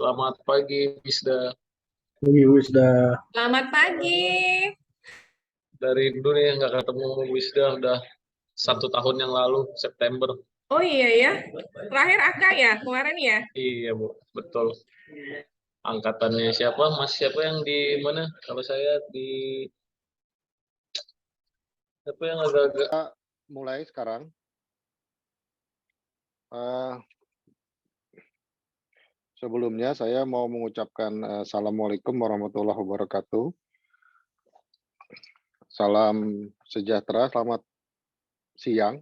Selamat pagi, Wisda. Wisda. Selamat pagi. Dari dulu nih nggak ketemu Wisda udah 1 tahun yang lalu, September. Oh iya ya, terakhir Aka ya kemarin ya. Iya, Bu. Betul. Angkatannya siapa? Mas siapa yang di mana? Kalau saya di siapa yang agak-agak Mulai sekarang. Sebelumnya saya mau mengucapkan Assalamualaikum warahmatullahi wabarakatuh. Salam sejahtera, selamat siang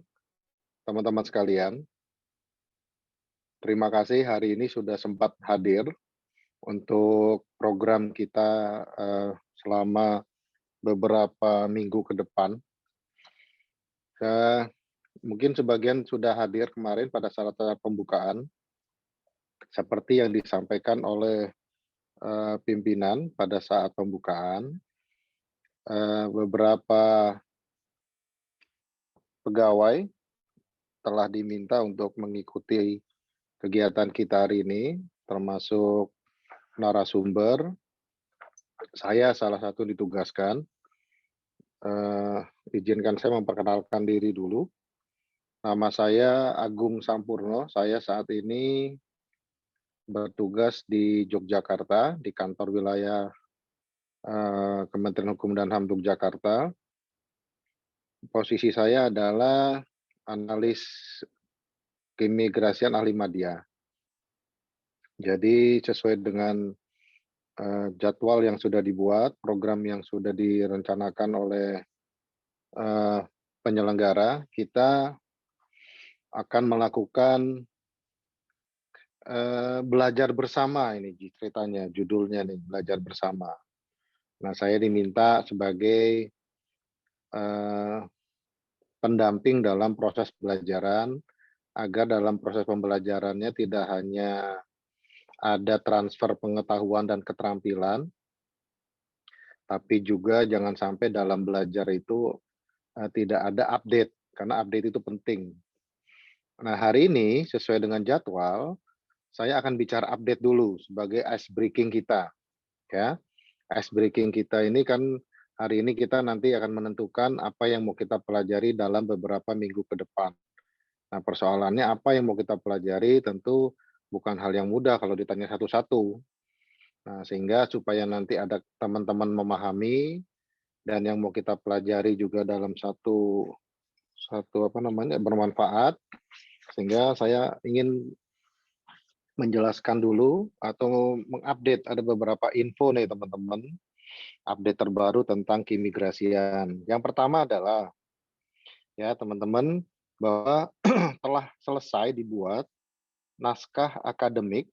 teman-teman sekalian. Terima kasih hari ini sudah sempat hadir untuk program kita selama beberapa minggu ke depan. Mungkin sebagian sudah hadir kemarin pada saat pembukaan, seperti yang disampaikan oleh pimpinan pada saat pembukaan. Beberapa pegawai telah diminta untuk mengikuti kegiatan kita hari ini, termasuk narasumber. Saya salah satu ditugaskan. Izinkan saya memperkenalkan diri dulu. Nama saya Agung Sampurno. Saya saat ini bertugas di Yogyakarta, di kantor wilayah Kementerian Hukum dan HAM Yogyakarta. Posisi saya adalah analis keimigrasian ahli media. Jadi sesuai dengan jadwal yang sudah dibuat, program yang sudah direncanakan oleh penyelenggara, kita akan melakukan belajar bersama ini ceritanya, judulnya nih, belajar bersama. Nah, saya diminta sebagai pendamping dalam proses pembelajaran, agar dalam proses pembelajarannya tidak hanya ada transfer pengetahuan dan keterampilan, tapi juga jangan sampai dalam belajar itu tidak ada update, karena update itu penting. Nah, hari ini sesuai dengan jadwal, saya akan bicara update dulu sebagai ice breaking kita. Ya, ice breaking kita ini kan hari ini kita nanti akan menentukan apa yang mau kita pelajari dalam beberapa minggu ke depan. Nah, persoalannya apa yang mau kita pelajari tentu bukan hal yang mudah kalau ditanya satu-satu. Nah, sehingga supaya nanti ada teman-teman memahami dan yang mau kita pelajari juga dalam satu bermanfaat, sehingga saya ingin menjelaskan dulu atau mengupdate, ada beberapa info nih teman-teman, update terbaru tentang keimigrasian. Yang pertama adalah ya teman-teman, bahwa telah selesai dibuat naskah akademik,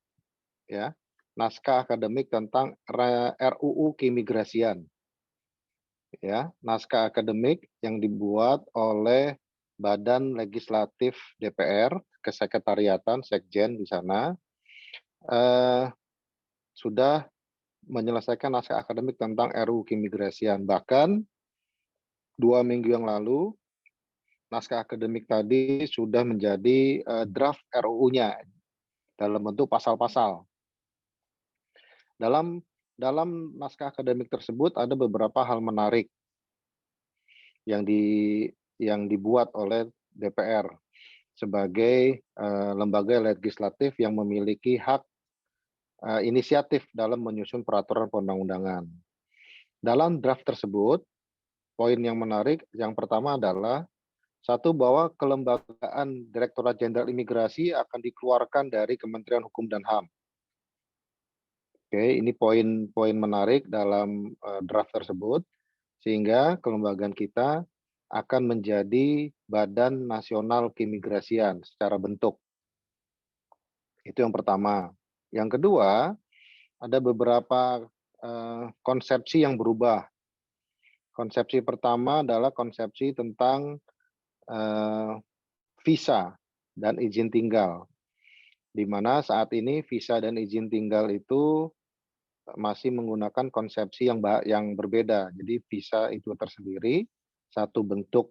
ya, naskah akademik tentang RUU keimigrasian. Ya, naskah akademik yang dibuat oleh Badan Legislatif DPR, Kesekretariatan, Sekjen di sana, sudah menyelesaikan naskah akademik tentang RUU keimigrasian. Bahkan 2 minggu yang lalu, naskah akademik tadi sudah menjadi draft RUU-nya dalam bentuk pasal-pasal. Dalam naskah akademik tersebut ada beberapa hal menarik yang dibuat oleh DPR sebagai lembaga legislatif yang memiliki hak inisiatif dalam menyusun peraturan perundang-undangan. Dalam draft tersebut, poin yang menarik yang pertama adalah satu, bahwa kelembagaan Direktorat Jenderal Imigrasi akan dikeluarkan dari Kementerian Hukum dan HAM. Oke, ini poin-poin menarik dalam draft tersebut, sehingga kelembagaan kita akan menjadi Badan Nasional Keimigrasian secara bentuk. Itu yang pertama. Yang kedua, ada beberapa konsepsi yang berubah. Konsepsi pertama adalah konsepsi tentang visa dan izin tinggal, di mana saat ini visa dan izin tinggal itu masih menggunakan konsepsi yang berbeda. Jadi visa itu tersendiri, satu bentuk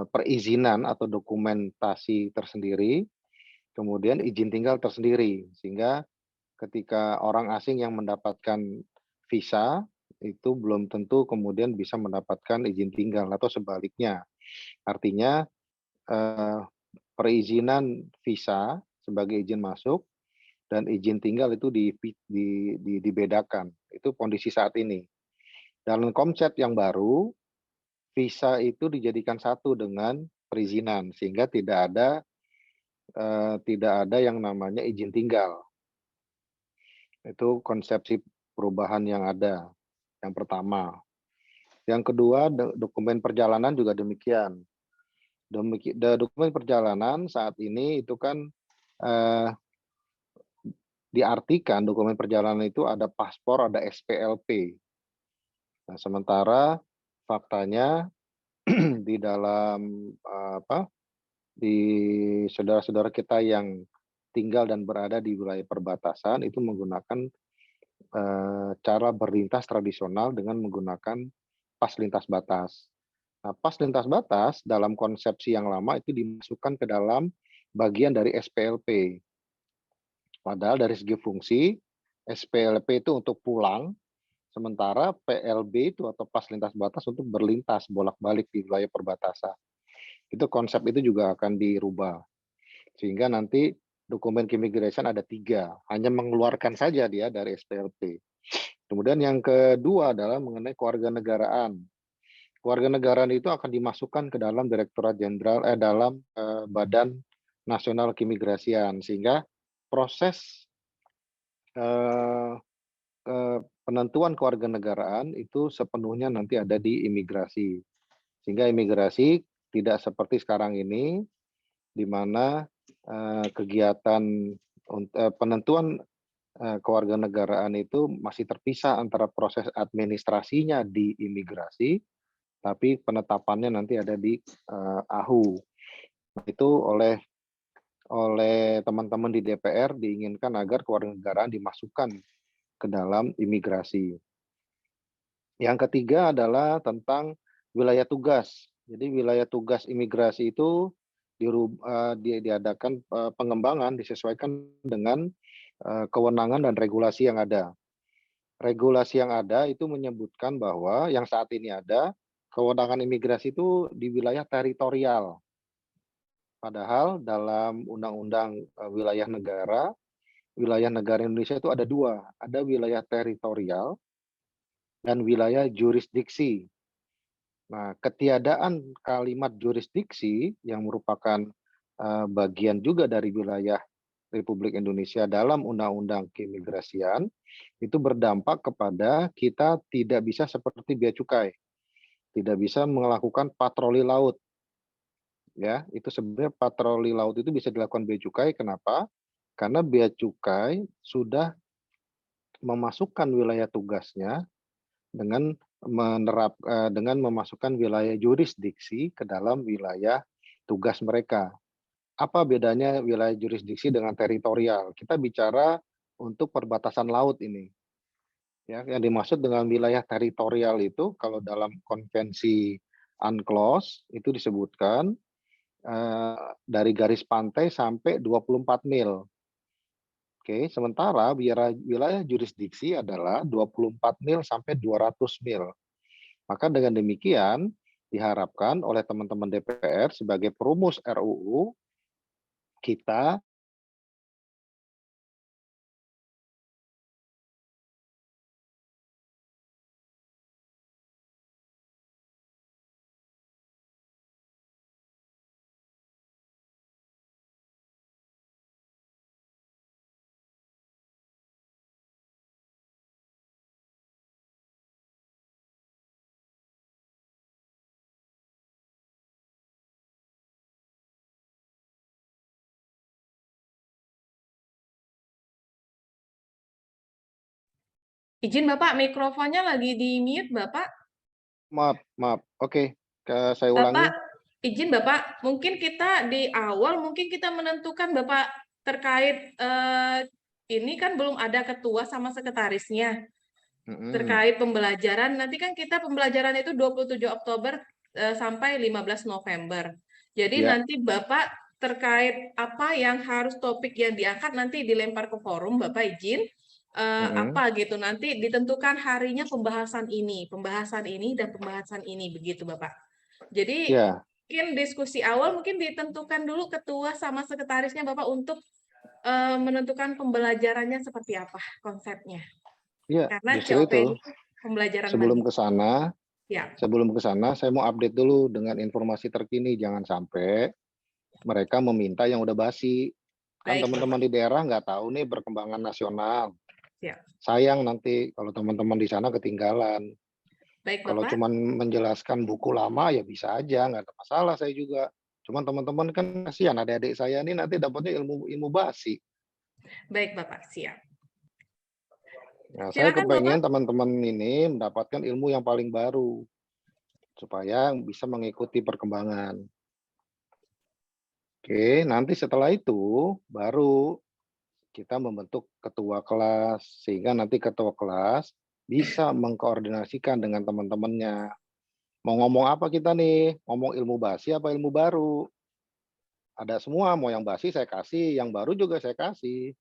perizinan atau dokumentasi tersendiri, kemudian izin tinggal tersendiri, sehingga ketika orang asing yang mendapatkan visa itu belum tentu kemudian bisa mendapatkan izin tinggal atau sebaliknya. Artinya perizinan visa sebagai izin masuk dan izin tinggal itu dibedakan. Itu kondisi saat ini. Dalam konsep yang baru, visa itu dijadikan satu dengan perizinan sehingga tidak ada yang namanya izin tinggal. Itu konsepsi perubahan yang ada. Yang pertama. Yang kedua, dokumen perjalanan juga demikian. Dokumen perjalanan saat ini itu kan diartikan dokumen perjalanan itu ada paspor, ada SPLP. Nah, sementara faktanya di dalam di saudara-saudara kita yang tinggal dan berada di wilayah perbatasan itu menggunakan cara berlintas tradisional dengan menggunakan pas lintas batas. Nah, pas lintas batas dalam konsepsi yang lama itu dimasukkan ke dalam bagian dari SPLP. Padahal dari segi fungsi, SPLP itu untuk pulang, sementara PLB itu atau pas lintas batas untuk berlintas bolak-balik di wilayah perbatasan. Itu konsep itu juga akan dirubah. Sehingga nanti dokumen keimigrasian ada 3, hanya mengeluarkan saja dia dari SPLP. Kemudian yang kedua adalah mengenai kewarganegaraan. Kewarganegaraan itu akan dimasukkan ke dalam Direktorat Jenderal dalam Badan Nasional Keimigrasian, sehingga proses penentuan kewarganegaraan itu sepenuhnya nanti ada di imigrasi. Sehingga imigrasi tidak seperti sekarang ini, di mana kegiatan penentuan kewarganegaraan itu masih terpisah antara proses administrasinya di imigrasi, tapi penetapannya nanti ada di AHU. Nah, itu oleh teman-teman di DPR diinginkan agar kewarganegaraan dimasukkan ke dalam imigrasi. Yang ketiga adalah tentang wilayah tugas. Jadi wilayah tugas imigrasi itu diadakan pengembangan disesuaikan dengan kewenangan dan regulasi yang ada. Regulasi yang ada itu menyebutkan bahwa yang saat ini ada kewenangan imigrasi itu di wilayah teritorial. Padahal dalam Undang-Undang Wilayah Negara Indonesia itu ada 2, ada wilayah teritorial dan wilayah jurisdiksi. Nah, ketiadaan kalimat jurisdiksi yang merupakan bagian juga dari wilayah Republik Indonesia dalam Undang-Undang Keimigrasian itu berdampak kepada kita tidak bisa seperti bea cukai, tidak bisa melakukan patroli laut. Ya, itu sebenarnya patroli laut itu bisa dilakukan bea cukai. Kenapa? Karena bea cukai sudah memasukkan wilayah tugasnya dengan dengan memasukkan wilayah jurisdiksi ke dalam wilayah tugas mereka. Apa bedanya wilayah jurisdiksi dengan teritorial? Kita bicara untuk perbatasan laut ini. Ya, yang dimaksud dengan wilayah teritorial itu kalau dalam konvensi UNCLOS itu disebutkan dari garis pantai sampai 24 mil. Oke, sementara wilayah jurisdiksi adalah 24 mil sampai 200 mil. Maka dengan demikian diharapkan oleh teman-teman DPR sebagai perumus RUU kita Izin Bapak, mikrofonnya lagi di mute Bapak. maaf. Oke, saya ulangi. Izin Bapak, mungkin kita di awal mungkin kita menentukan Bapak terkait ini kan belum ada ketua sama sekretarisnya. Terkait pembelajaran, nanti kan kita pembelajaran itu 27 Oktober sampai 15 November. Jadi nanti Bapak terkait apa yang harus topik yang diangkat nanti dilempar ke forum, Bapak izin. apa gitu, nanti ditentukan harinya pembahasan ini, dan pembahasan ini, begitu Bapak. Jadi Ya, mungkin diskusi awal mungkin ditentukan dulu ketua sama sekretarisnya Bapak untuk menentukan pembelajarannya seperti apa konsepnya. ya, Karena justru COP itu. ini pembelajaran Sebelum mandiri. ke sana, Ya, saya mau update dulu dengan informasi terkini. Jangan sampai mereka meminta yang udah basi. Kan baik teman-teman Bapak. di daerah nggak tahu nih perkembangan nasional. Ya, Sayang nanti kalau teman-teman di sana ketinggalan. baik Kalau Bapak. cuman menjelaskan buku lama ya bisa aja, nggak ada masalah saya juga. Cuman teman-teman kan kasihan adik-adik saya ini nanti dapatnya ilmu basi. Baik Bapak, siap. Nah, saya Silakan Bapak. kepengen teman-teman ini mendapatkan ilmu yang paling baru supaya bisa mengikuti perkembangan. Oke, nanti setelah itu baru kita membentuk ketua kelas sehingga nanti ketua kelas bisa mengkoordinasikan dengan teman-temannya. Mau ngomong apa kita nih? Ngomong ilmu basi apa ilmu baru? Ada semua, mau yang basi saya kasih, yang baru juga saya kasih.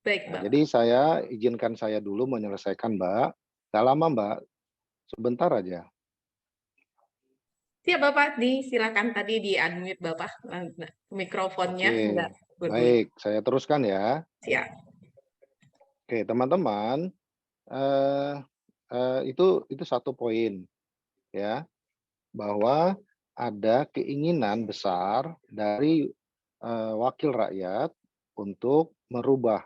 Baik Nah, Bapak. jadi izinkan saya dulu menyelesaikan, Mbak. Gak lama, Mbak. Sebentar aja. Siap Bapak, silakan tadi di-unmute Bapak mikrofonnya enggak Oke, berbunyi. baik. Saya teruskan ya. Siap. Oke, teman-teman, eh, itu satu poin ya, bahwa ada keinginan besar dari wakil rakyat untuk merubah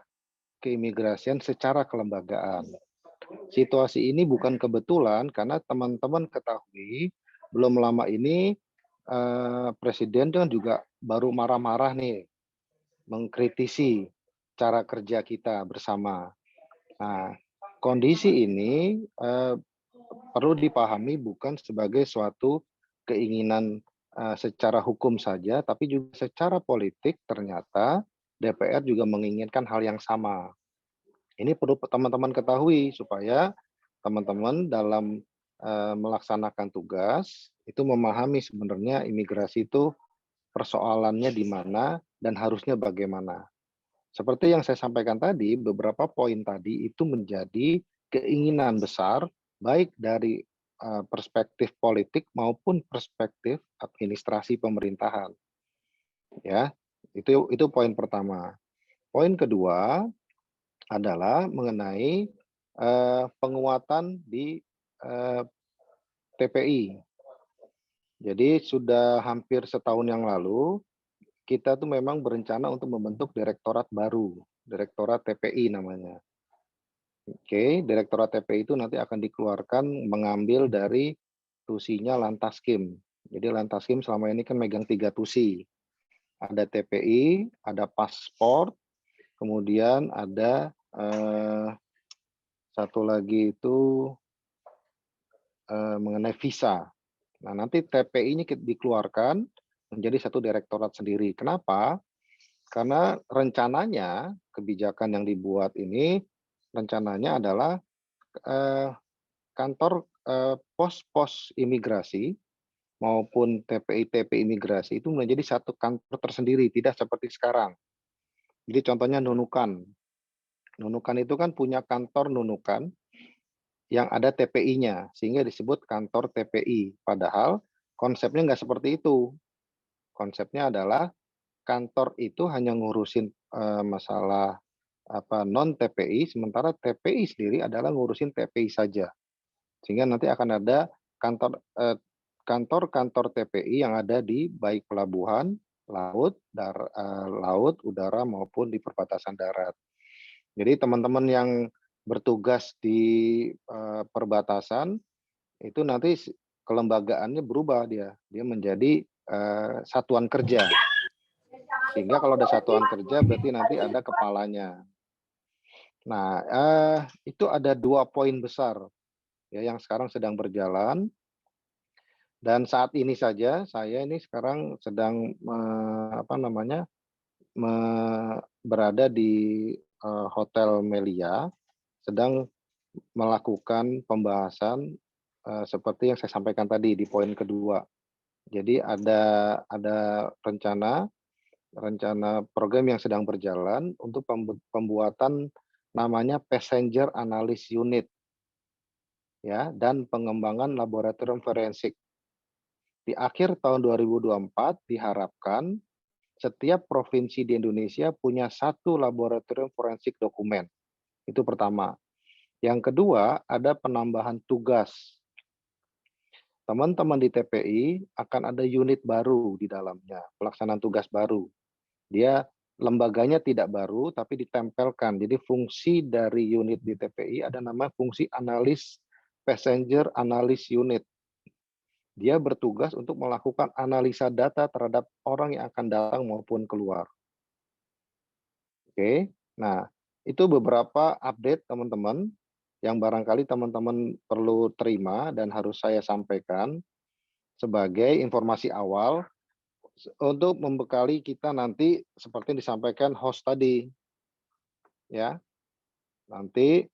keimigrasian secara kelembagaan. Situasi ini bukan kebetulan karena teman-teman ketahui belum lama ini Presiden kan juga baru marah-marah nih mengkritisi cara kerja kita bersama. Nah, kondisi ini perlu dipahami bukan sebagai suatu keinginan secara hukum saja, tapi juga secara politik ternyata DPR juga menginginkan hal yang sama. Ini perlu teman-teman ketahui supaya teman-teman dalam melaksanakan tugas itu memahami sebenarnya imigrasi itu persoalannya di mana dan harusnya bagaimana. Seperti yang saya sampaikan tadi, beberapa poin tadi itu menjadi keinginan besar baik dari perspektif politik maupun perspektif administrasi pemerintahan. Ya, itu poin pertama. Poin kedua adalah mengenai penguatan di TPI. Jadi sudah hampir setahun yang lalu kita tuh memang berencana untuk membentuk direktorat baru, Direktorat TPI namanya. Oke, Direktorat TPI itu nanti akan dikeluarkan mengambil dari tusinya Lantaskim. Jadi Lantaskim selama ini kan megang 3 tusi. Ada TPI, ada paspor, kemudian ada satu lagi itu mengenai visa. Nah, nanti TPI ini dikeluarkan menjadi satu direktorat sendiri. Kenapa? Karena rencananya kebijakan yang dibuat ini rencananya adalah kantor pos-pos imigrasi maupun TPI imigrasi itu menjadi satu kantor tersendiri, tidak seperti sekarang. Jadi contohnya Nunukan. Nunukan itu kan punya kantor Nunukan yang ada TPI-nya, sehingga disebut kantor TPI. Padahal konsepnya nggak seperti itu. Konsepnya adalah kantor itu hanya ngurusin masalah non TPI, sementara TPI sendiri adalah ngurusin TPI saja. Sehingga nanti akan ada kantor-kantor TPI yang ada di baik pelabuhan, laut, udara maupun di perbatasan darat. Jadi teman-teman yang bertugas di perbatasan itu nanti kelembagaannya berubah dia menjadi satuan kerja. Sehingga kalau ada satuan kerja berarti nanti ada kepalanya. Nah, itu ada 2 poin besar ya yang sekarang sedang berjalan. Dan saat ini saja saya ini sekarang sedang berada di Hotel Melia, sedang melakukan pembahasan seperti yang saya sampaikan tadi di poin kedua. Jadi ada rencana program yang sedang berjalan untuk pembuatan namanya Passenger Analysis Unit, ya, dan pengembangan laboratorium forensik. Di akhir tahun 2024 diharapkan setiap provinsi di Indonesia punya 1 laboratorium forensik dokumen. Itu pertama. Yang kedua, ada penambahan tugas. Teman-teman di TPI akan ada unit baru di dalamnya, pelaksanaan tugas baru. Dia lembaganya tidak baru, tapi ditempelkan. Jadi fungsi dari unit di TPI ada nama fungsi analis passenger analysis unit. Dia bertugas untuk melakukan analisa data terhadap orang yang akan datang maupun keluar. Oke, nah itu beberapa update teman-teman yang barangkali teman-teman perlu terima dan harus saya sampaikan sebagai informasi awal untuk membekali kita nanti seperti yang disampaikan host tadi. Ya, nanti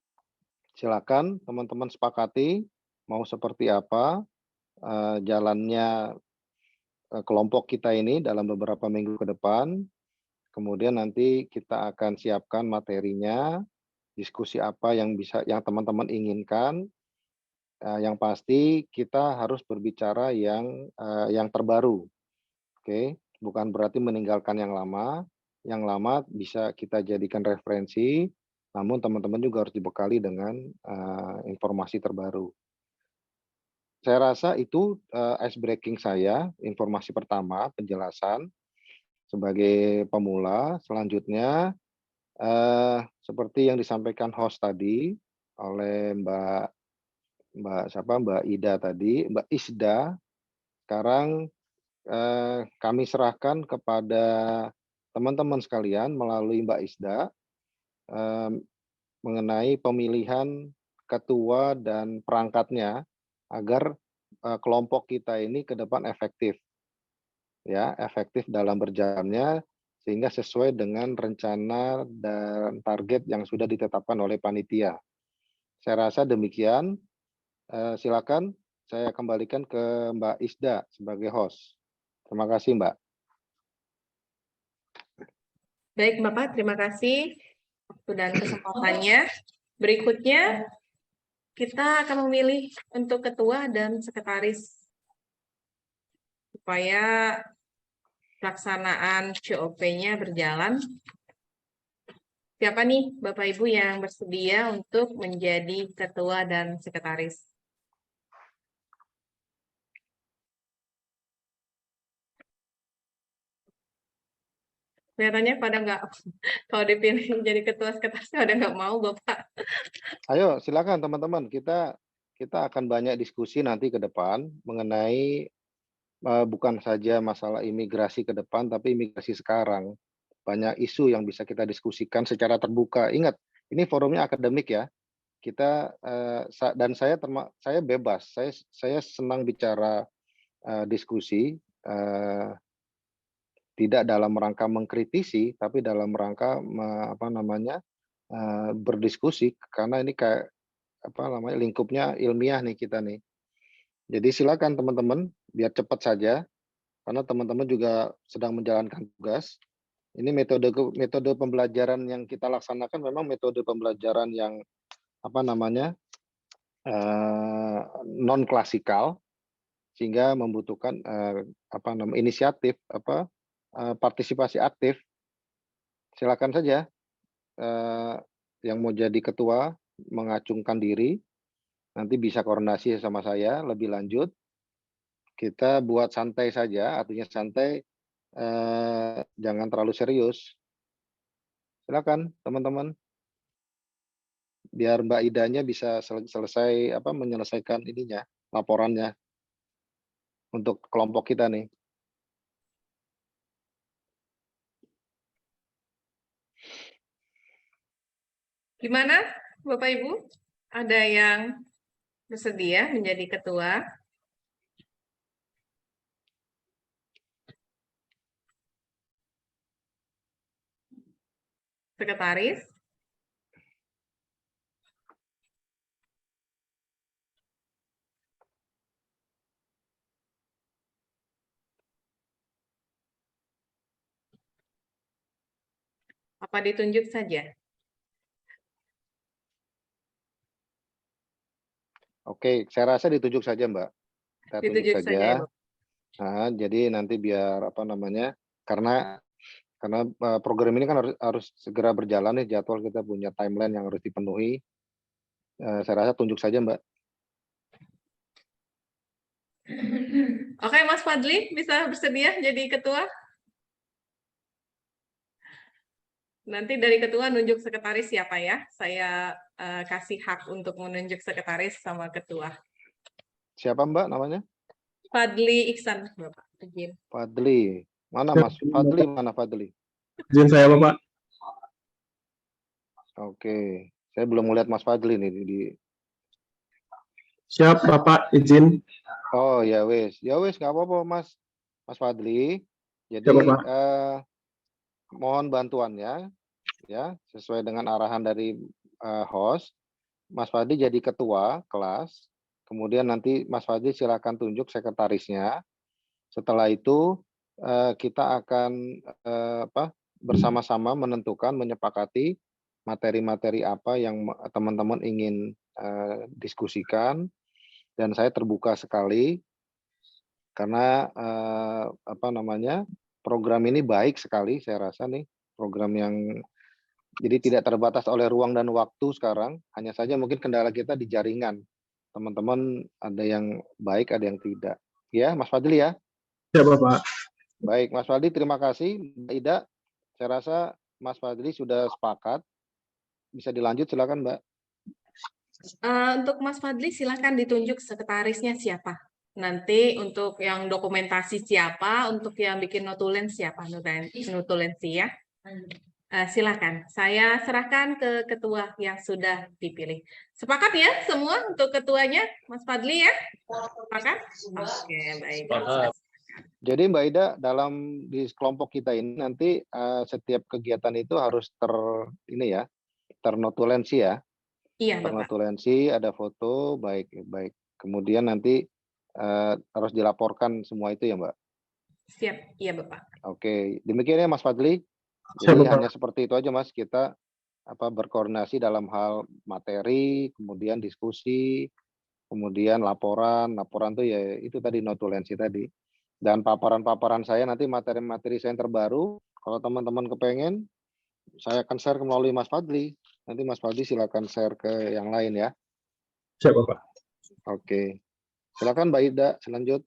silakan teman-teman sepakati mau seperti apa jalannya kelompok kita ini dalam beberapa minggu ke depan. Kemudian nanti kita akan siapkan materinya, diskusi apa yang teman-teman inginkan. Yang pasti kita harus berbicara yang terbaru. Oke, bukan berarti meninggalkan yang lama. Yang lama bisa kita jadikan referensi, namun teman-teman juga harus dibekali dengan informasi terbaru. Saya rasa itu ice breaking saya, informasi pertama, penjelasan sebagai pemula. Selanjutnya, seperti yang disampaikan host tadi oleh Mbak Ida tadi, Mbak Isda, sekarang kami serahkan kepada teman-teman sekalian melalui Mbak Isda mengenai pemilihan ketua dan perangkatnya agar kelompok kita ini ke depan efektif, ya, efektif dalam berjalannya sehingga sesuai dengan rencana dan target yang sudah ditetapkan oleh panitia. Saya rasa demikian. Silakan saya kembalikan ke Mbak Isda sebagai host. Terima kasih, Mbak. Baik, Bapak, terima kasih waktu dan kesempatannya. Berikutnya, kita akan memilih untuk ketua dan sekretaris supaya pelaksanaan COP-nya berjalan. Siapa nih Bapak Ibu yang bersedia untuk menjadi ketua dan sekretaris? Kelihatannya pada nggak, kalau dipilih jadi ketua sekretaris pada nggak mau, Bapak. Ayo, silakan teman-teman. Kita akan banyak diskusi nanti ke depan mengenai bukan saja masalah imigrasi ke depan, tapi imigrasi sekarang. Banyak isu yang bisa kita diskusikan secara terbuka. Ingat, ini forumnya akademik ya. Kita dan saya bebas. Saya senang bicara diskusi, tidak dalam rangka mengkritisi, tapi dalam rangka berdiskusi karena ini kayak lingkupnya ilmiah nih kita nih. Jadi silakan teman-teman biar cepat saja karena teman-teman juga sedang menjalankan tugas. Ini metode pembelajaran yang kita laksanakan memang metode pembelajaran yang non klasikal sehingga membutuhkan inisiatif partisipasi aktif. Silakan saja yang mau jadi ketua mengacungkan diri, nanti bisa koordinasi sama saya lebih lanjut. Kita buat santai saja, artinya santai, jangan terlalu serius. Silakan teman-teman, biar Mbak Idanya bisa selesai menyelesaikan ininya, laporannya untuk kelompok kita nih. Gimana, Bapak Ibu? Ada yang bersedia menjadi ketua? Sekretaris? Apa ditunjuk saja? Oke, saya rasa ditunjuk saja, Mbak. Kita tunjuk Ditunjuk saja ya, saja. Nah, jadi nanti biar apa namanya? Karena program ini kan harus segera berjalan nih, jadwal kita punya timeline yang harus dipenuhi. Saya rasa tunjuk saja, Mbak. Oke, Mas Fadli bisa bersedia jadi ketua? Nanti dari ketua nunjuk sekretaris siapa ya? Saya kasih hak untuk menunjuk sekretaris sama ketua. Siapa, Mbak, namanya? Fadli Iksan, Bapak. Izin. Fadli. Mana Siap, Mas Fadli? Mana Fadli? Izin saya Bapak. Oke, saya belum melihat Mas Fadli nih di. Siap Bapak, izin. Oh ya wes nggak apa-apa Mas Fadli. Jadi Siap Bapak. mohon bantuannya ya sesuai dengan arahan dari host. Mas Fadli jadi ketua kelas. Kemudian nanti Mas Fadli silakan tunjuk sekretarisnya. Setelah itu kita akan bersama-sama menentukan, menyepakati materi-materi apa yang teman-teman ingin diskusikan. Dan saya terbuka sekali karena program ini baik sekali, saya rasa nih program yang jadi tidak terbatas oleh ruang dan waktu sekarang, hanya saja mungkin kendala kita di jaringan. Teman-teman ada yang baik, ada yang tidak. Ya, Mas Fadli ya. Siap Bapak. Baik, Mas Fadli, terima kasih. Mbak Ida, saya rasa Mas Fadli sudah sepakat. Bisa dilanjut, silakan Mbak. Untuk Mas Fadli, silakan ditunjuk sekretarisnya siapa. Nanti untuk yang dokumentasi siapa, untuk yang bikin notulen siapa, notulensi ya. Silakan, saya serahkan ke ketua yang sudah dipilih. Sepakat ya semua untuk ketuanya, Mas Fadli ya? Sepakat? Oke, baik. Sepakat. Jadi Mbak Ida, di kelompok kita ini nanti setiap kegiatan itu harus ternotulensi ya. Iya, Bapak. Ternotulensi, ada foto, baik. Kemudian nanti harus dilaporkan semua itu ya Mbak? Siap, iya Bapak. Oke, demikian ya Mas Fadli. Siap, Jadi Bapak. hanya seperti itu aja Mas, kita berkoordinasi dalam hal materi, kemudian diskusi, kemudian laporan tuh ya itu tadi notulensi tadi. Dan paparan-paparan saya nanti materi-materi saya yang terbaru, kalau teman-teman kepengen, saya akan share melalui Mas Fadli. Nanti Mas Fadli silakan share ke yang lain ya. Siap Bapak. Oke. Silakan Mbak Ida, selanjut.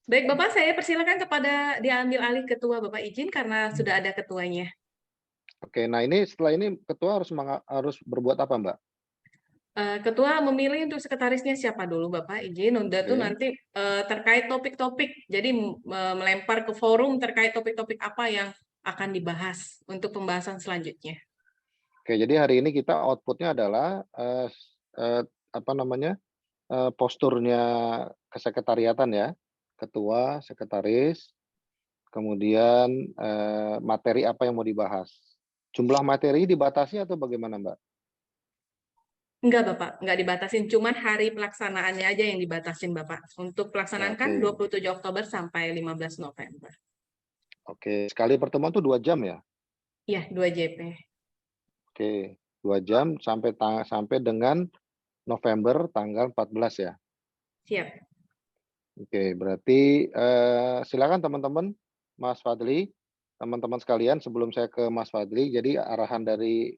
Baik Bapak, saya persilakan kepada diambil alih ketua, Bapak izin karena sudah ada ketuanya. Oke, nah ini setelah ini ketua harus berbuat apa Mbak? Ketua memilih untuk sekretarisnya siapa dulu Bapak izin, udah tuh nanti terkait topik-topik, jadi melempar ke forum terkait topik-topik apa yang akan dibahas untuk pembahasan selanjutnya. Oke, jadi hari ini kita outputnya adalah posturnya kesekretariatan ya, ketua, sekretaris, kemudian materi apa yang mau dibahas. Jumlah materi dibatasi atau bagaimana Mbak? Enggak Bapak, enggak dibatasin, cuman hari pelaksanaannya aja yang dibatasin Bapak. Untuk pelaksanaan kan 27 Oktober sampai 15 November. Oke, sekali pertemuan tuh 2 jam ya? Iya, 2 JP. Oke, 2 jam sampai dengan November tanggal 14 ya? Siap. Oke, berarti silakan teman-teman, Mas Fadli, teman-teman sekalian sebelum saya ke Mas Fadli, jadi arahan dari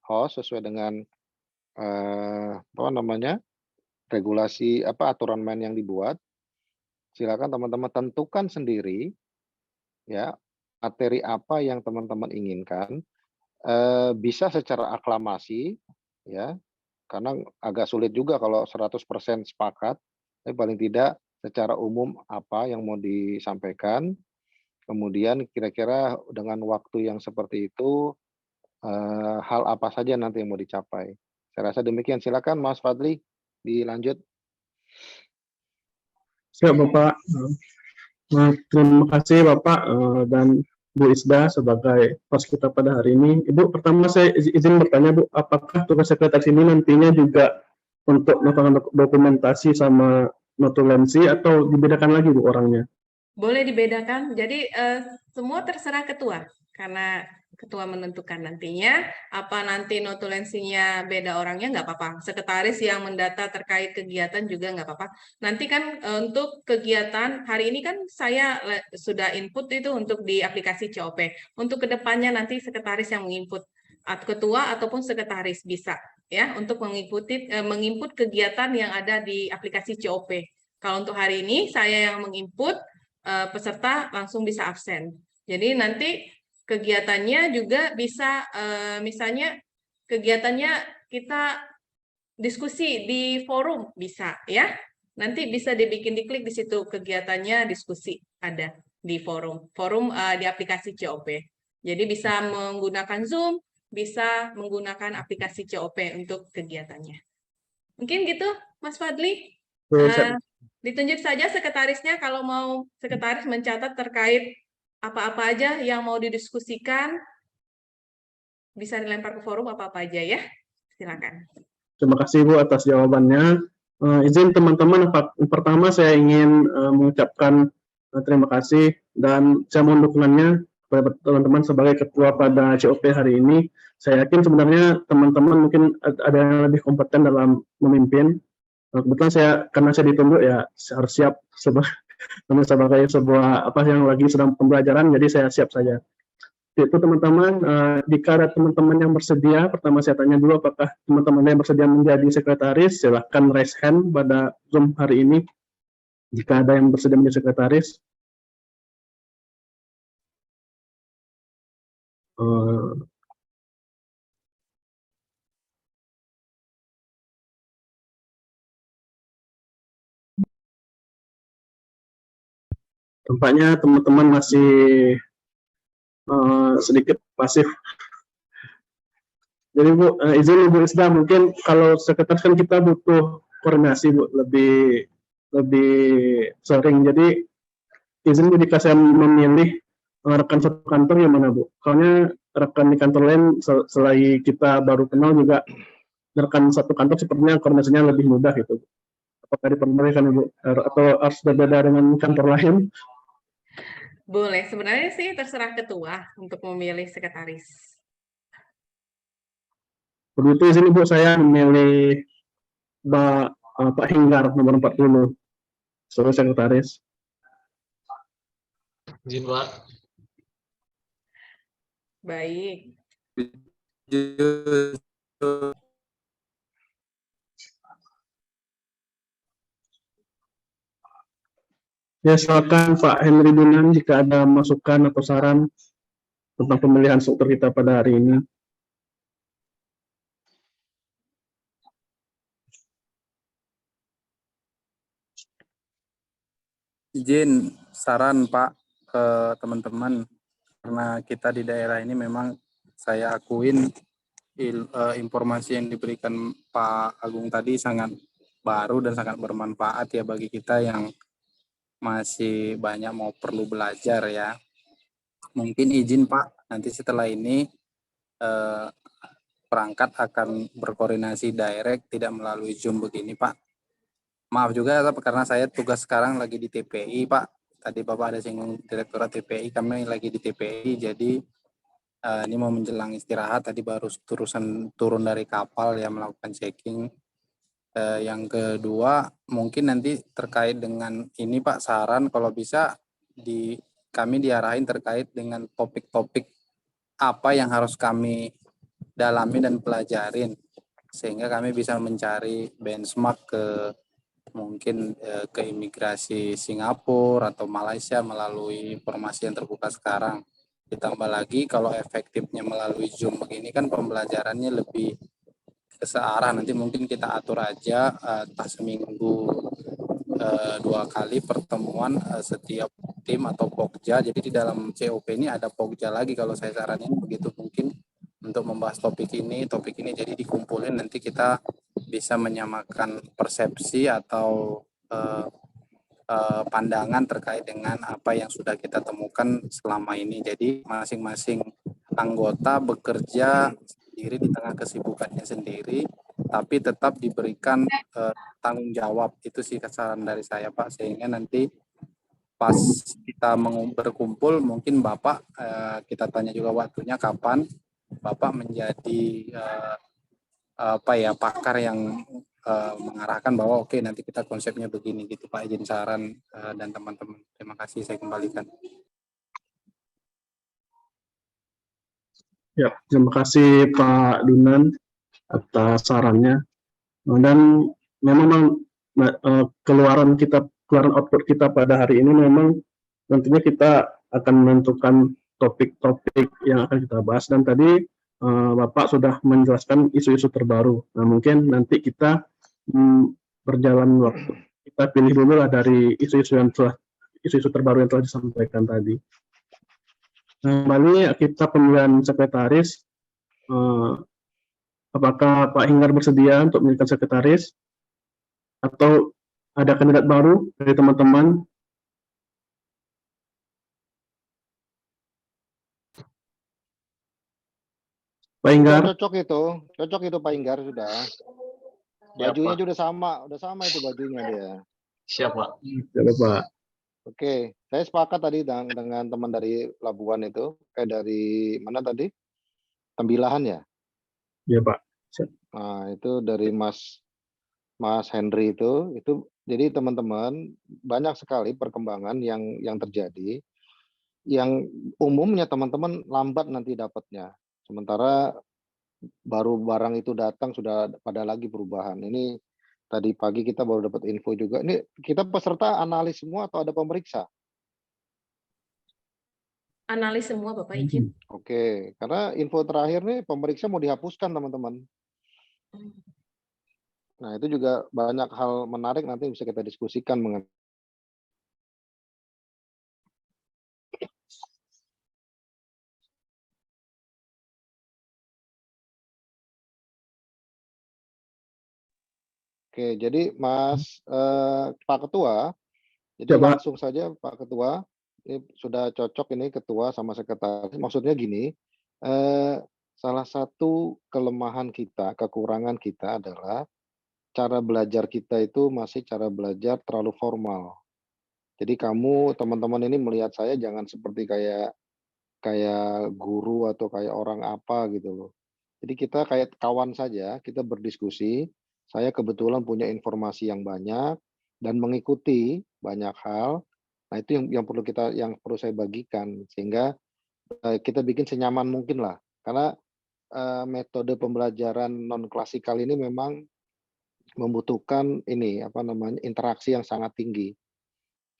host sesuai dengan regulasi aturan main yang dibuat. Silakan teman-teman tentukan sendiri ya materi apa yang teman-teman inginkan. Bisa secara aklamasi ya, karena agak sulit juga kalau 100% sepakat, tapi paling tidak secara umum apa yang mau disampaikan, kemudian kira-kira dengan waktu yang seperti itu hal apa saja nanti yang mau dicapai. Saya rasa demikian. Silakan Mas Fadli dilanjut. Siap Bapak. Nah, terima kasih Bapak dan Bu Isda sebagai host kita pada hari ini. Ibu, pertama saya izin bertanya Bu, apakah tugas sekretaris ini nantinya juga untuk melakukan dokumentasi sama notulensi atau dibedakan lagi Bu orangnya? Boleh dibedakan, jadi semua terserah ketua, karena ketua menentukan nantinya. Apa nanti notulensinya beda orangnya nggak apa-apa. Sekretaris yang mendata terkait kegiatan juga nggak apa-apa. Nanti kan untuk kegiatan hari ini kan saya sudah input itu untuk di aplikasi COP. Untuk kedepannya nanti sekretaris yang menginput, ketua ataupun sekretaris bisa ya untuk mengikuti menginput kegiatan yang ada di aplikasi COP. Kalau untuk hari ini saya yang menginput, peserta langsung bisa absen. Jadi nanti kegiatannya juga bisa misalnya kegiatannya kita diskusi di forum bisa ya. Nanti bisa dibikin diklik di situ kegiatannya diskusi ada di forum di aplikasi COP. Jadi bisa menggunakan Zoom, bisa menggunakan aplikasi COP untuk kegiatannya. Mungkin gitu, Mas Fadli. Ditunjuk saja sekretarisnya kalau mau sekretaris mencatat terkait apa-apa aja yang mau didiskusikan, bisa dilempar ke forum apa-apa aja ya. Silakan. Terima kasih Bu atas jawabannya. Izin teman-teman, pertama saya ingin mengucapkan terima kasih dan saya mohon dukungannya kepada teman-teman sebagai ketua pada COP hari ini. Saya yakin sebenarnya teman-teman mungkin ada yang lebih kompeten dalam memimpin. Kebetulan karena saya ditunjuk ya harus siap sebagai sebuah apa yang lagi sedang pembelajaran, jadi saya siap saja. Itu teman-teman, jika ada teman-teman yang bersedia, pertama saya tanya dulu apakah teman-teman yang bersedia menjadi sekretaris, silahkan raise hand pada Zoom hari ini. Jika ada yang bersedia menjadi sekretaris. Tampaknya teman-teman masih sedikit pasif. Jadi Bu, izin Ibu Isda, mungkin kalau sekretaris kan kita butuh koordinasi Bu, lebih sering. Jadi izin Bu, jika saya memilih rekan satu kantor yang mana Bu? Soalnya rekan di kantor lain selain kita baru kenal juga rekan satu kantor sepertinya koordinasinya lebih mudah gitu. Apakah diperbolehkan Ibu? Atau harus berbeda dengan kantor lain? Boleh, sebenarnya sih terserah ketua untuk memilih sekretaris. Begitu izin Ibu, saya memilih Pak Hinggar nomor 40 sebagai sekretaris. Izin Pak. Baik. Ya, silakan Pak Henry Dunan jika ada masukan atau saran tentang pemilihan struktur kita pada hari ini. Izin saran Pak ke teman-teman, karena kita di daerah ini memang saya akuin informasi yang diberikan Pak Agung tadi sangat baru dan sangat bermanfaat ya bagi kita yang masih banyak mau perlu belajar ya. Mungkin izin Pak, nanti setelah ini perangkat akan berkoordinasi direct, tidak melalui Zoom begini Pak. Maaf juga karena saya tugas sekarang lagi di TPI Pak. Tadi Bapak ada singgung Direktorat TPI, kami lagi di TPI, jadi ini mau menjelang istirahat, tadi baru turun dari kapal ya melakukan checking. Yang kedua mungkin nanti terkait dengan ini Pak, saran kalau bisa kami diarahin terkait dengan topik-topik apa yang harus kami dalami dan pelajarin sehingga kami bisa mencari benchmark mungkin ke imigrasi Singapura atau Malaysia melalui informasi yang terbuka sekarang. Ditambah lagi kalau efektifnya melalui Zoom begini kan pembelajarannya lebih searah, nanti mungkin kita atur aja entah seminggu 2 kali pertemuan setiap tim atau pokja. Jadi di dalam COP ini ada pokja lagi kalau saya saranin begitu, mungkin untuk membahas topik ini jadi dikumpulin, nanti kita bisa menyamakan persepsi atau pandangan terkait dengan apa yang sudah kita temukan selama ini. Jadi masing-masing anggota bekerja sendiri di tengah kesibukannya sendiri, tapi tetap diberikan tanggung jawab. Itu sih saran dari saya Pak, sehingga nanti pas kita berkumpul mungkin Bapak kita tanya juga waktunya kapan Bapak menjadi pakar yang mengarahkan bahwa oke, nanti kita konsepnya begini gitu Pak, izin saran dan teman-teman. Terima kasih, saya kembalikan. Ya, terima kasih Pak Dunan atas sarannya. Dan memang keluaran output kita pada hari ini memang nantinya kita akan menentukan topik-topik yang akan kita bahas, dan tadi Bapak sudah menjelaskan isu-isu terbaru. Nah, mungkin nanti kita berjalan waktu kita pilih dulu lah dari isu-isu terbaru yang telah disampaikan tadi. Kembali kita pemilihan sekretaris. Apakah Pak Hinggar bersedia untuk memilih sekretaris? Atau ada kandidat baru dari teman-teman? Pak Hinggar? Cocok itu Pak Hinggar sudah. Bajunya juga udah sama itu bajunya dia. Siapa? Siapa Pak? Oke, saya sepakat tadi dengan teman dari Labuan itu, dari mana tadi? Tembilahan ya? Iya Pak. Nah, itu dari Mas Henry itu jadi teman-teman banyak sekali perkembangan yang terjadi, yang umumnya teman-teman lambat nanti dapatnya. Sementara baru barang itu datang sudah pada lagi perubahan. Ini tadi pagi kita baru dapat info juga. Ini kita peserta analis semua atau ada pemeriksa? Analis semua Bapak izin. Oke, karena info terakhir nih pemeriksa mau dihapuskan teman-teman. Nah, itu juga banyak hal menarik nanti bisa kita diskusikan mengenai. Oke, jadi Pak Ketua, jadi Ya, Pak. langsung saja Pak Ketua, ini sudah cocok ini Ketua sama Sekretaris. Maksudnya gini, salah satu kelemahan kita, kekurangan kita adalah cara belajar kita itu masih cara belajar terlalu formal. Jadi kamu teman-teman ini melihat saya jangan seperti kayak guru atau kayak orang apa gitu loh. Jadi kita kayak kawan saja, kita berdiskusi. Saya kebetulan punya informasi yang banyak dan mengikuti banyak hal. Nah, itu yang perlu saya bagikan sehingga kita bikin senyaman mungkin lah. Karena metode pembelajaran non klasikal ini memang membutuhkan interaksi yang sangat tinggi.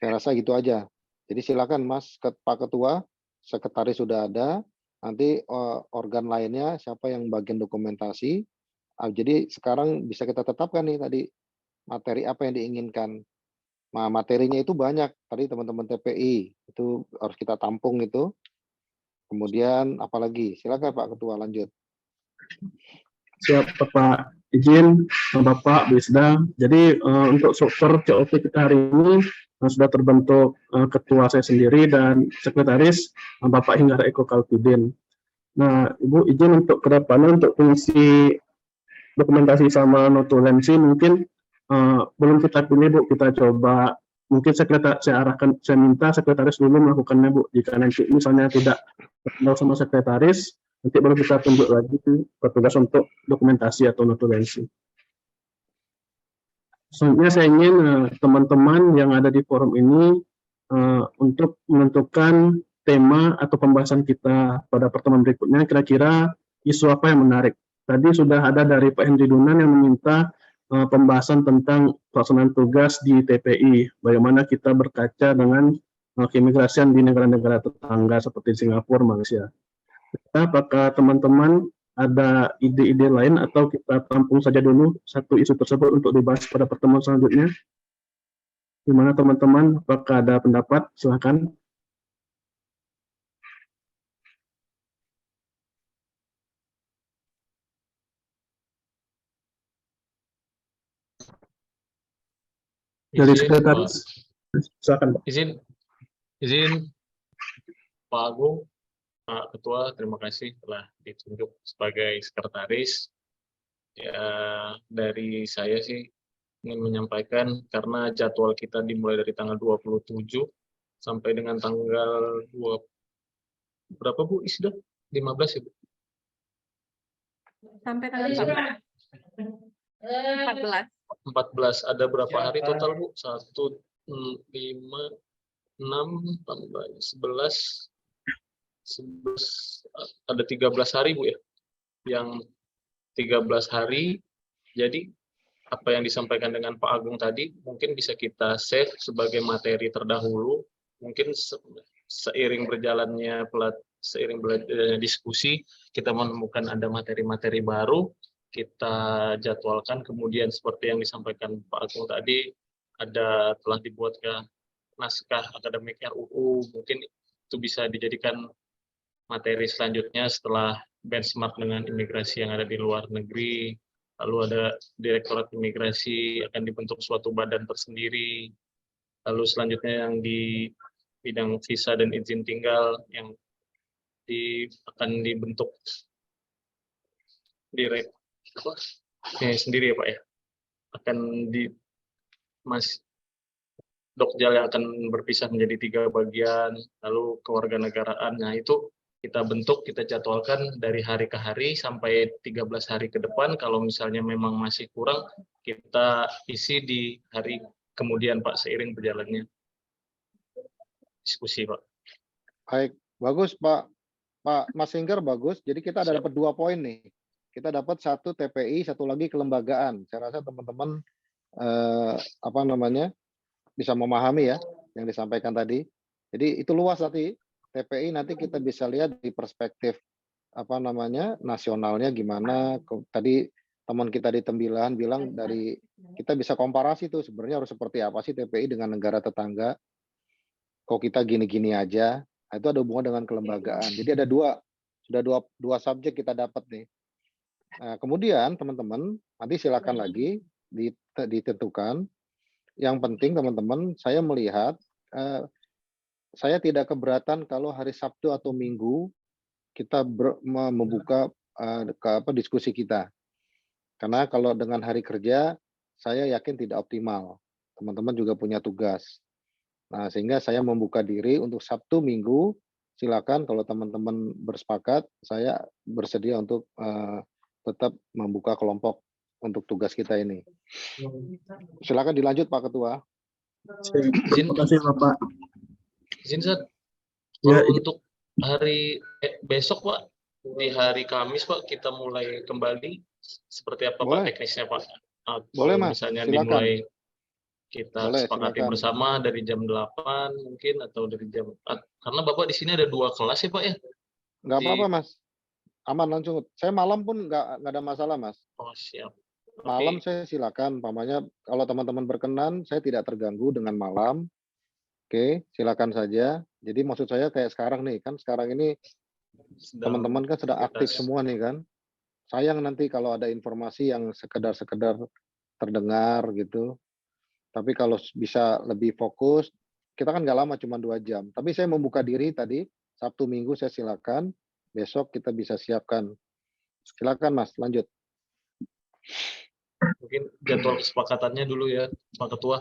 Saya rasa gitu aja. Jadi silakan Mas Pak Ketua, sekretaris sudah ada, nanti organ lainnya siapa yang bagian dokumentasi. Jadi sekarang bisa kita tetapkan nih tadi materi apa yang diinginkan. Nah, materinya itu banyak. Tadi teman-teman TPI itu harus kita tampung itu. Kemudian apalagi? Silakan Pak Ketua lanjut. Siap Bapak, izin Bapak Bisda. Jadi untuk struktur COP kita hari ini sudah terbentuk ketua saya sendiri dan sekretaris Bapak Hinggar Eko Kalpidin. Nah, Ibu izin untuk kedepannya untuk fungsi dokumentasi sama notulensi mungkin belum kita pilih Bu, kita coba mungkin saya minta sekretaris dulu melakukannya Bu. Jika nanti misalnya tidak ketemu sama sekretaris, nanti baru kita tunjuk lagi petugas untuk dokumentasi atau notulensi. Selanjutnya saya ingin teman-teman yang ada di forum ini untuk menentukan tema atau pembahasan kita pada pertemuan berikutnya, kira-kira isu apa yang menarik. Tadi sudah ada dari Pak Henry Dunan yang meminta pembahasan tentang pelaksanaan tugas di TPI, bagaimana kita berkaca dengan keimigrasian di negara-negara tetangga seperti Singapura, Malaysia. Apakah teman-teman ada ide-ide lain atau kita tampung saja dulu satu isu tersebut untuk dibahas pada pertemuan selanjutnya? Gimana teman-teman? Apakah ada pendapat? Silakan. Dari sekretaris, silakan Pak. Izin Pak Agung, Pak Ketua, terima kasih telah ditunjuk sebagai sekretaris. Ya, dari saya sih ingin menyampaikan karena jadwal kita dimulai dari tanggal 27 sampai dengan tanggal 2 berapa Bu Isda? 15 ya Bu? Sampai tanggal 14. 14 ada berapa hari total Bu? 1, 5, 6, tambah 11, ada 13 hari Bu ya? Yang 13 hari, jadi apa yang disampaikan dengan Pak Agung tadi mungkin bisa kita save sebagai materi terdahulu, mungkin seiring berjalannya diskusi, kita menemukan ada materi-materi baru, kita jadwalkan, kemudian seperti yang disampaikan Pak Agung tadi, telah dibuatkan naskah akademik RUU, mungkin itu bisa dijadikan materi selanjutnya setelah benchmark dengan imigrasi yang ada di luar negeri. Lalu ada Direktorat Imigrasi, akan dibentuk suatu badan tersendiri. Lalu selanjutnya yang di bidang visa dan izin tinggal yang akan dibentuk sendiri ya Pak ya. Akan di Dokjal yang akan berpisah menjadi 3 bagian, lalu kewarganegaraan. Nah itu kita bentuk, kita jadwalkan dari hari ke hari sampai 13 hari ke depan. Kalau misalnya memang masih kurang, kita isi di hari kemudian Pak, seiring berjalannya diskusi Pak. Baik, bagus Pak Mas Singger, bagus. Jadi kita ada dapat 2 poin nih. Kita dapat 1 TPI, 1 lagi kelembagaan. Saya rasa teman-teman bisa memahami ya yang disampaikan tadi. Jadi itu luas tadi. TPI nanti kita bisa lihat di perspektif nasionalnya gimana. Tadi teman kita di Tembilahan bilang dari kita bisa komparasi tuh sebenarnya harus seperti apa sih TPI dengan negara tetangga. Kok kita gini-gini aja. Nah, itu ada hubungan dengan kelembagaan. Jadi ada sudah dua subjek kita dapat nih. Nah, kemudian teman-teman nanti silakan lagi ditentukan. Yang penting teman-teman, saya melihat saya tidak keberatan kalau hari Sabtu atau Minggu kita membuka diskusi kita. Karena kalau dengan hari kerja, saya yakin tidak optimal. Teman-teman juga punya tugas. Nah, sehingga saya membuka diri untuk Sabtu, Minggu, silakan kalau teman-teman bersepakat, saya bersedia untuk tetap membuka kelompok untuk tugas kita ini. Silakan dilanjut Pak Ketua. Terima kasih Bapak. Izin Zat, Ya, untuk hari besok Pak, di hari Kamis Pak, kita mulai kembali seperti apa Boleh. Pak teknisnya Pak? Atau Boleh Mas, misalnya silakan. dimulai kita Boleh, sepakati silakan. bersama dari jam 8 mungkin, atau dari jam 4. Karena Bapak di sini ada 2 kelas ya Pak ya? Nggak apa-apa Mas, aman langsung. Saya malam pun nggak ada masalah Mas. Oh siap. Malam saya silakan, pamannya kalau teman-teman berkenan, saya tidak terganggu dengan malam. Oke, silakan saja. Jadi maksud saya kayak sekarang nih, kan sekarang ini teman-teman kan sudah aktif semua nih kan. Sayang nanti kalau ada informasi yang sekedar terdengar gitu. Tapi kalau bisa lebih fokus, kita kan nggak lama, cuma 2 jam. Tapi saya membuka diri tadi, Sabtu Minggu saya silakan, besok kita bisa siapkan. Silakan Mas, lanjut. Mungkin jadwal kesepakatannya dulu ya Pak Ketua,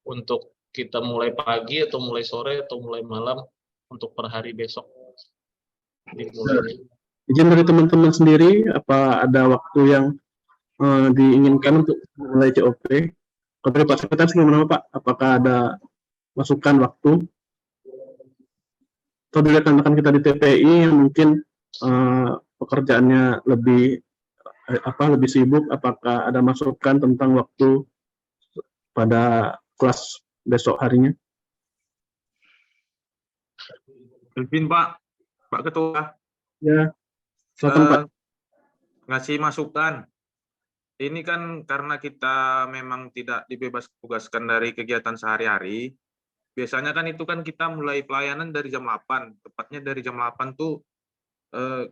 untuk kita mulai pagi atau mulai sore atau mulai malam untuk per hari besok. Dimulai. Izin dari teman-teman sendiri, apa ada waktu yang diinginkan untuk mulai COP? Kalau dari Pak Sekretaris gimana Pak? Apakah ada masukan waktu? Atau dari rekan-rekan kita di TPI yang mungkin pekerjaannya lebih sibuk, apakah ada masukan tentang waktu pada kelas besok harinya? Izin Pak Ketua. Ya, silakan Pak. Ngasih masukan. Ini kan karena kita memang tidak dibebas tugaskan dari kegiatan sehari-hari. Biasanya kan itu kan kita mulai pelayanan dari jam 8. Tepatnya dari jam 8 tuh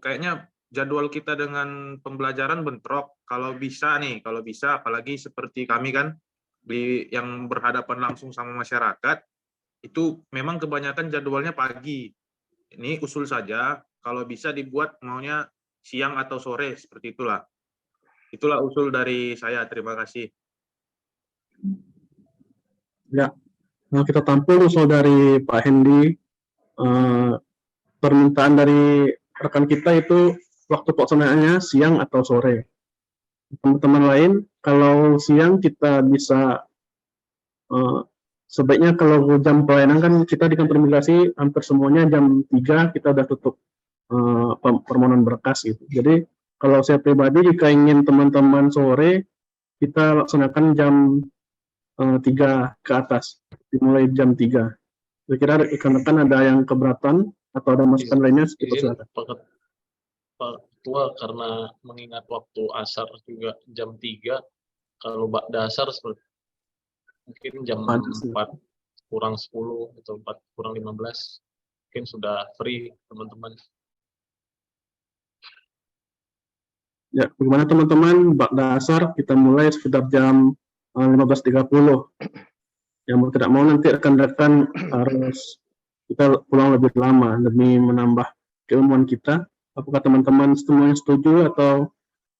kayaknya jadwal kita dengan pembelajaran bentrok. Kalau bisa apalagi seperti kami kan yang berhadapan langsung sama masyarakat, itu memang kebanyakan jadwalnya pagi. Ini usul saja, kalau bisa dibuat maunya siang atau sore, seperti itulah. Itulah usul dari saya, terima kasih. Ya, kita tampung usul dari Pak Hendy, permintaan dari rekan kita itu waktu pelaksanaannya siang atau sore. Teman-teman lain, kalau siang kita bisa sebaiknya kalau jam pelayanan kan kita di kantor imigrasi hampir semuanya jam 3 kita udah tutup permohonan berkas gitu. Jadi kalau saya pribadi jika ingin teman-teman sore kita laksanakan jam 3 ke atas, dimulai jam 3. Kira-kira rekan-rekan ada yang keberatan atau ada masukan lainnya? Izin Pak Ketua, karena mengingat waktu asar juga jam 3, kalau dasar seperti mungkin jam 4 kurang 10 atau 4 kurang 15 mungkin sudah free teman-teman. Ya, bagaimana teman-teman? Bak dasar kita mulai sekitar jam 15.30. Ya, mau tidak mau nanti rekan-rekan harus kita pulang lebih lama demi menambah keilmuan kita. Apakah teman-teman semuanya setuju atau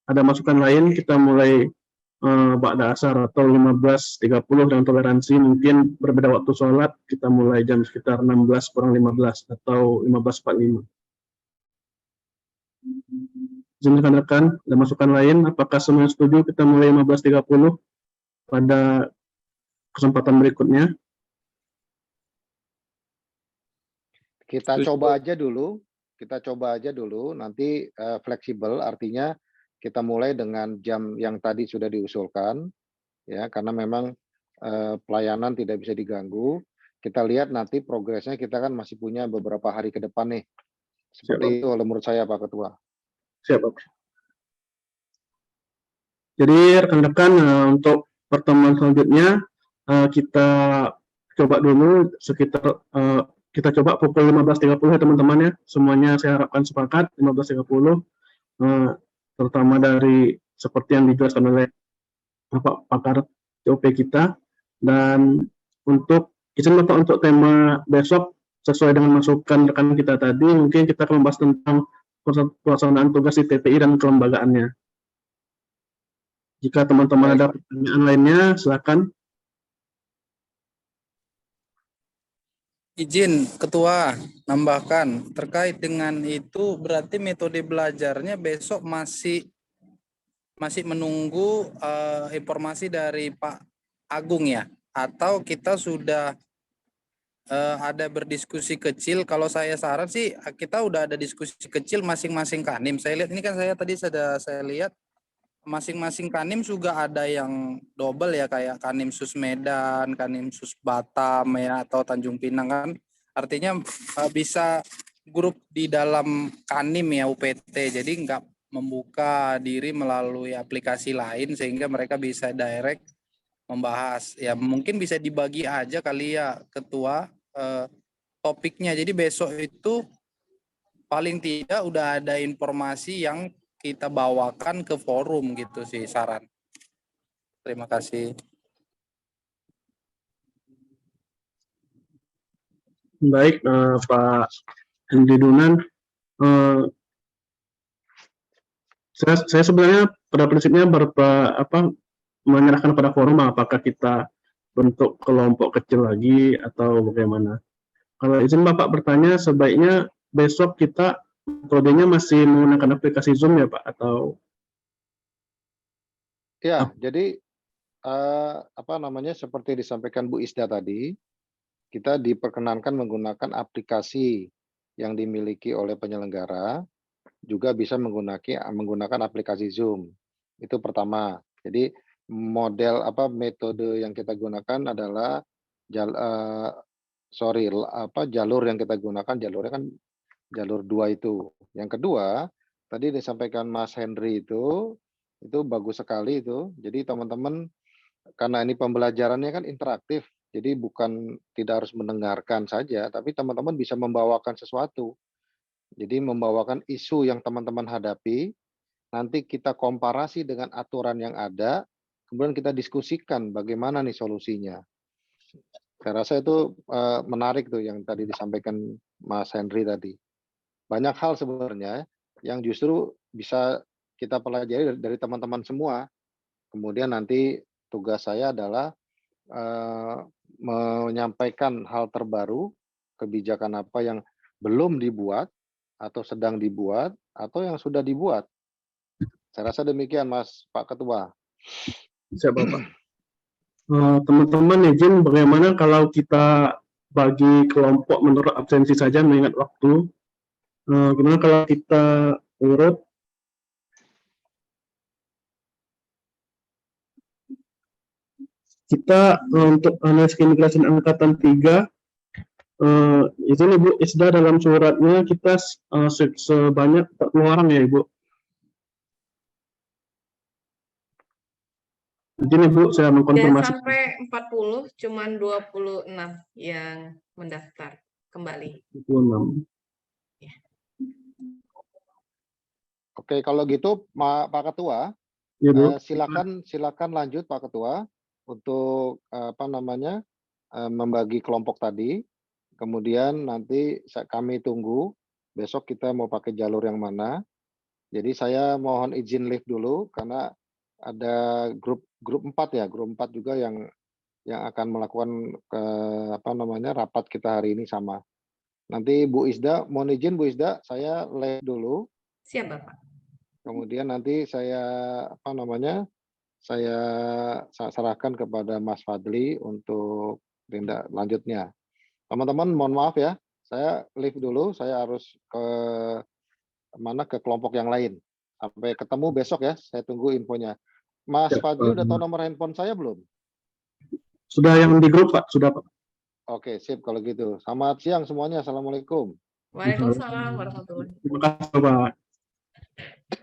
ada masukan lain? Kita mulai bak dasar atau 15.30 dengan toleransi mungkin berbeda waktu sholat, kita mulai jam sekitar 16 kurang 15 atau 15.45. Izin rekan-rekan, ada masukan lain? Apakah semua setuju kita mulai 15.30 pada kesempatan berikutnya? Kita coba aja dulu, nanti fleksibel, artinya kita mulai dengan jam yang tadi sudah diusulkan, ya, karena memang pelayanan tidak bisa diganggu. Kita lihat nanti progresnya, kita kan masih punya beberapa hari ke depan nih. Seperti itu menurut saya, Pak Ketua. Siap, Pak. Jadi rekan-rekan untuk pertemuan selanjutnya kita coba dulu sekitar kita coba pukul 15.30 ya teman-teman ya. Semuanya saya harapkan sepakat 15.30 terutama dari seperti yang dijelaskan oleh Bapak Pakar TOP kita. Dan untuk izin Bapak untuk tema besok sesuai dengan masukan rekan kita tadi, mungkin kita akan membahas tentang pelaksanaan tugas di TPI dan kelembagaannya. Jika teman-teman ada pertanyaan lainnya, silakan. Izin Ketua nambahkan terkait dengan itu, berarti metode belajarnya besok masih menunggu informasi dari Pak Agung ya, atau kita sudah ada berdiskusi kecil? Kalau saya saran sih kita udah ada diskusi kecil masing-masing Kanim. Saya lihat ini kan saya lihat masing-masing Kanim juga ada yang double ya, kayak Kanim Sus Medan, Kanim Sus Batam ya, atau Tanjung Pinang kan. Artinya bisa grup di dalam Kanim ya UPT. Jadi nggak membuka diri melalui aplikasi lain sehingga mereka bisa direct membahas. Ya mungkin bisa dibagi aja kali ya Ketua topiknya. Jadi besok itu paling tidak udah ada informasi yang kita bawakan ke forum gitu sih saran. Terima kasih. Baik, Pak Hendy Dunan. Saya sebenarnya pada prinsipnya menyerahkan pada forum apakah kita bentuk kelompok kecil lagi atau bagaimana. Kalau izin Bapak bertanya, sebaiknya besok kita metodenya masih menggunakan aplikasi Zoom ya Pak, atau? Ya, jadi seperti disampaikan Bu Isda tadi, kita diperkenankan menggunakan aplikasi yang dimiliki oleh penyelenggara, juga bisa menggunakan aplikasi Zoom. Itu pertama. Jadi metode yang kita gunakan adalah jalur yang kita gunakan, jalurnya kan jalur 2 itu. Yang kedua, tadi disampaikan Mas Henry itu bagus sekali itu. Jadi teman-teman, karena ini pembelajarannya kan interaktif, jadi bukan tidak harus mendengarkan saja, tapi teman-teman bisa membawakan sesuatu. Jadi membawakan isu yang teman-teman hadapi, nanti kita komparasi dengan aturan yang ada, kemudian kita diskusikan bagaimana nih solusinya. Saya rasa itu menarik tuh yang tadi disampaikan Mas Henry tadi. Banyak hal sebenarnya yang justru bisa kita pelajari dari teman-teman semua. Kemudian nanti tugas saya adalah menyampaikan hal terbaru, kebijakan apa yang belum dibuat atau sedang dibuat atau yang sudah dibuat. Saya rasa demikian, Mas Pak Ketua. Siap, Bapak. Teman-teman izin bagaimana kalau kita bagi kelompok menurut absensi saja mengingat waktu. Gimana kalau kita urut? Kita untuk analisis keimigrasian angkatan 3, izin Ibu Isda dalam suratnya kita sebanyak 40 orang ya Ibu. Izin Ibu saya Dan mengkonfirmasi. sampai 40, cuman 26 yang mendaftar kembali. 26. Oke, kalau gitu Pak Ketua, Ya, Bu. silakan lanjut Pak Ketua untuk membagi kelompok tadi. Kemudian nanti kami tunggu besok kita mau pakai jalur yang mana. Jadi saya mohon izin live dulu karena ada grup 4 ya, grup 4 juga yang akan melakukan rapat kita hari ini sama. Nanti Bu Isda, mohon izin Bu Isda, saya live dulu. Siap, Bapak. Kemudian nanti saya saya serahkan kepada Mas Fadli untuk tindak lanjutnya. Teman-teman mohon maaf ya, saya live dulu, saya harus ke kelompok yang lain. Sampai ketemu besok ya, saya tunggu infonya. Mas Fadli udah tahu nomor handphone saya belum? Sudah yang di grup Pak, sudah Pak. Oke, sip kalau gitu. Selamat siang semuanya, Assalamualaikum. Waalaikumsalam warahmatullahi wabarakatuh. Terima kasih Pak.